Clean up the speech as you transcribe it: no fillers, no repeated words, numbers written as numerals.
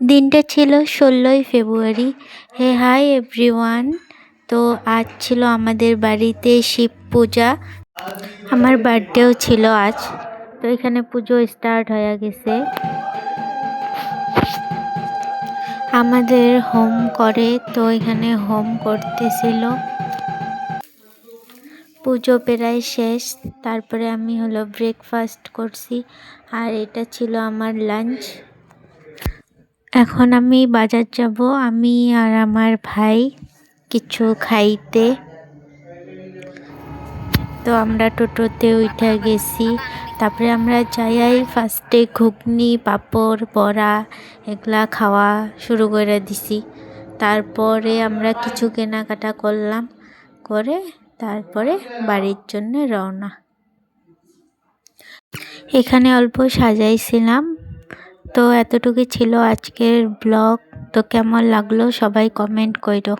দিনটা ছিল ১৬ই ফেব্রুয়ারি। হে হাই এভরিওয়ান। তো আজ ছিল আমাদের বাড়িতে শিব পূজা। আমার বার্থডেও ছিল আজ। তো এখানে পুজো স্টার্ট হয়ে গেছে। আমাদের হোম করে, তো এখানে হোম করতেছিল। পুজো প্রায় শেষ। তারপরে আমি ব্রেকফাস্ট করছি, আর এটা ছিল আমার লাঞ্চ। এখন আমি বাজার যাব, আমি আর আমার ভাই কিছু খাইতে। তো আমরা টোটোতে উঠে গেছি। তারপরে আমরা যাই ফার্স্টে ঘুগনি, পাঁপড়, বড়া এগুলা খাওয়া শুরু করে দিছি। তারপরে আমরা কিছু কেনাকাটা করলাম, করে তারপরে বাড়ির জন্য রওনা। এখানে অল্প সাজাইছিলাম। তো এতটুকু ছিল আজকের ব্লগ। তো কেমন লাগলো সবাই কমেন্ট করো।